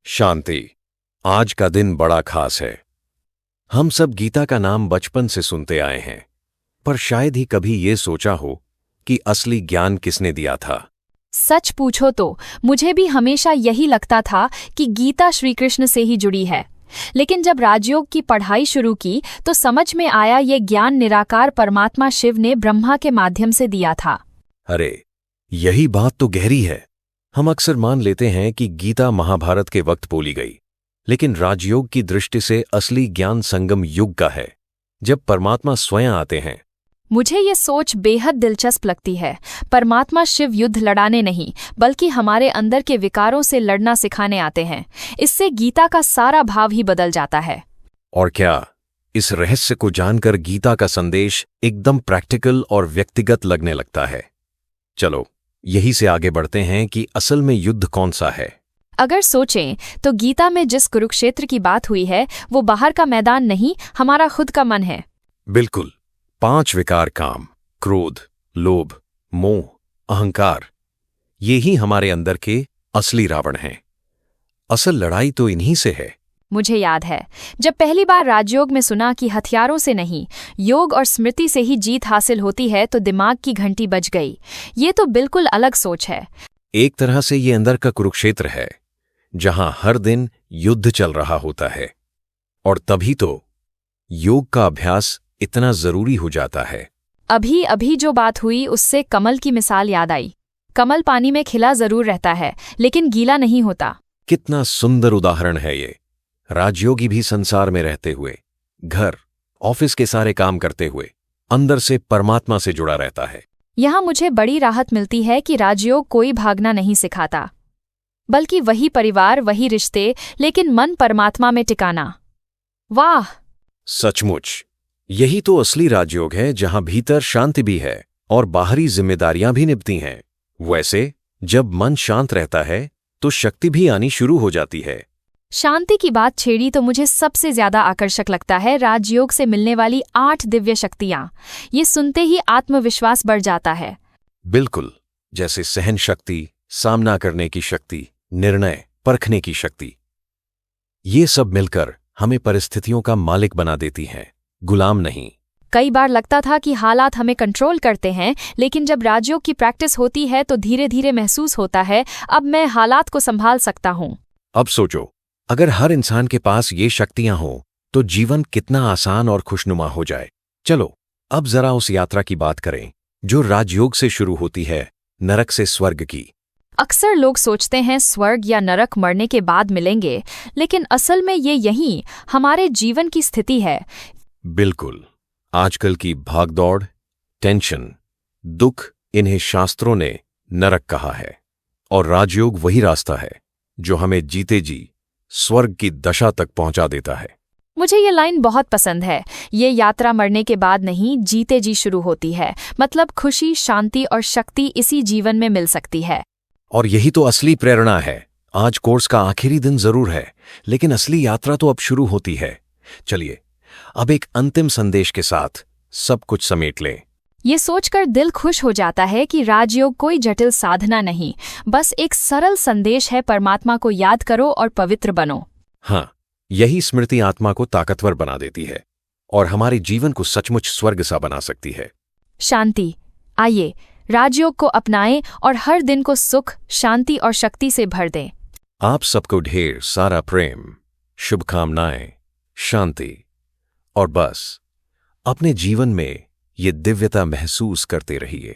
शांति। आज का दिन बड़ा खास है। हम सब गीता का नाम बचपन से सुनते आए हैं, पर शायद ही कभी ये सोचा हो कि असली ज्ञान किसने दिया था। सच पूछो तो मुझे भी हमेशा यही लगता था कि गीता श्री कृष्ण से ही जुड़ी है, लेकिन जब राजयोग की पढ़ाई शुरू की तो समझ में आया ये ज्ञान निराकार परमात्मा शिव ने ब्रह्मा के माध्यम से दिया था। अरे, यही बात तो गहरी है। हम अक्सर मान लेते हैं कि गीता महाभारत के वक्त बोली गई, लेकिन राजयोग की दृष्टि से असली ज्ञान संगम युग का है, जब परमात्मा स्वयं आते हैं। मुझे ये सोच बेहद दिलचस्प लगती है। परमात्मा शिव युद्ध लड़ाने नहीं, बल्कि हमारे अंदर के विकारों से लड़ना सिखाने आते हैं। इससे गीता का सारा भाव ही बदल जाता है। और क्या इस रहस्य को जानकर गीता का संदेश एकदम प्रैक्टिकल और व्यक्तिगत लगने लगता है। चलो, यही से आगे बढ़ते हैं कि असल में युद्ध कौन सा है। अगर सोचें तो गीता में जिस कुरुक्षेत्र की बात हुई है वो बाहर का मैदान नहीं, हमारा खुद का मन है। बिल्कुल। 5 विकार, काम, क्रोध, लोभ, मोह, अहंकार, ये ही हमारे अंदर के असली रावण हैं। असल लड़ाई तो इन्हीं से है। मुझे याद है जब पहली बार राजयोग में सुना कि हथियारों से नहीं, योग और स्मृति से ही जीत हासिल होती है तो दिमाग की घंटी बज गई। ये तो बिल्कुल अलग सोच है। एक तरह से ये अंदर का कुरुक्षेत्र है, जहां हर दिन युद्ध चल रहा होता है। और तभी तो योग का अभ्यास इतना जरूरी हो जाता है। अभी अभी जो बात हुई उससे कमल की मिसाल याद आई। कमल पानी में खिला जरूर रहता है, लेकिन गीला नहीं होता। कितना सुंदर उदाहरण है ये। राजयोगी भी संसार में रहते हुए, घर, ऑफिस के सारे काम करते हुए, अंदर से परमात्मा से जुड़ा रहता है। यहाँ मुझे बड़ी राहत मिलती है कि राजयोग कोई भागना नहीं सिखाता, बल्कि वही परिवार, वही रिश्ते, लेकिन मन परमात्मा में टिकाना। वाह, सचमुच यही तो असली राजयोग है, जहां भीतर शांति भी है और बाहरी जिम्मेदारियां भी निभती हैं। वैसे जब मन शांत रहता है तो शक्ति भी आनी शुरू हो जाती है। शांति की बात छेड़ी तो मुझे सबसे ज्यादा आकर्षक लगता है राजयोग से मिलने वाली 8 दिव्य शक्तियां। ये सुनते ही आत्मविश्वास बढ़ जाता है। बिल्कुल, जैसे सहन शक्ति, सामना करने की शक्ति, निर्णय परखने की शक्ति। ये सब मिलकर हमें परिस्थितियों का मालिक बना देती हैं, गुलाम नहीं। कई बार लगता था कि हालात हमें कंट्रोल करते हैं, लेकिन जब राजयोग की प्रैक्टिस होती है तो धीरे धीरे महसूस होता है अब मैं हालात को संभाल सकता हूं। अब सोचो, अगर हर इंसान के पास ये शक्तियां हों तो जीवन कितना आसान और खुशनुमा हो जाए। चलो, अब जरा उस यात्रा की बात करें जो राजयोग से शुरू होती है, नरक से स्वर्ग की। अक्सर लोग सोचते हैं स्वर्ग या नरक मरने के बाद मिलेंगे, लेकिन असल में ये यही हमारे जीवन की स्थिति है। बिल्कुल। आजकल की भागदौड़, टेंशन, दुख, इन्हें शास्त्रों ने नरक कहा है, और राजयोग वही रास्ता है जो हमें जीते जी स्वर्ग की दशा तक पहुंचा देता है। मुझे ये लाइन बहुत पसंद है। ये यात्रा मरने के बाद नहीं, जीते जी शुरू होती है। मतलब खुशी, शांति और शक्ति इसी जीवन में मिल सकती है। और यही तो असली प्रेरणा है। आज कोर्स का आखिरी दिन जरूर है, लेकिन असली यात्रा तो अब शुरू होती है। चलिए, अब एक अंतिम संदेश के साथ सब कुछ समेट लें। ये सोचकर दिल खुश हो जाता है कि राजयोग कोई जटिल साधना नहीं, बस एक सरल संदेश है। परमात्मा को याद करो और पवित्र बनो। हाँ, यही स्मृति आत्मा को ताकतवर बना देती है और हमारे जीवन को सचमुच स्वर्ग सा बना सकती है। शांति। आइए राजयोग को अपनाएं और हर दिन को सुख, शांति और शक्ति से भर दें। आप सबको ढेर सारा प्रेम, शुभकामनाएं, शांति, और बस अपने जीवन में ये दिव्यता महसूस करते रहिए।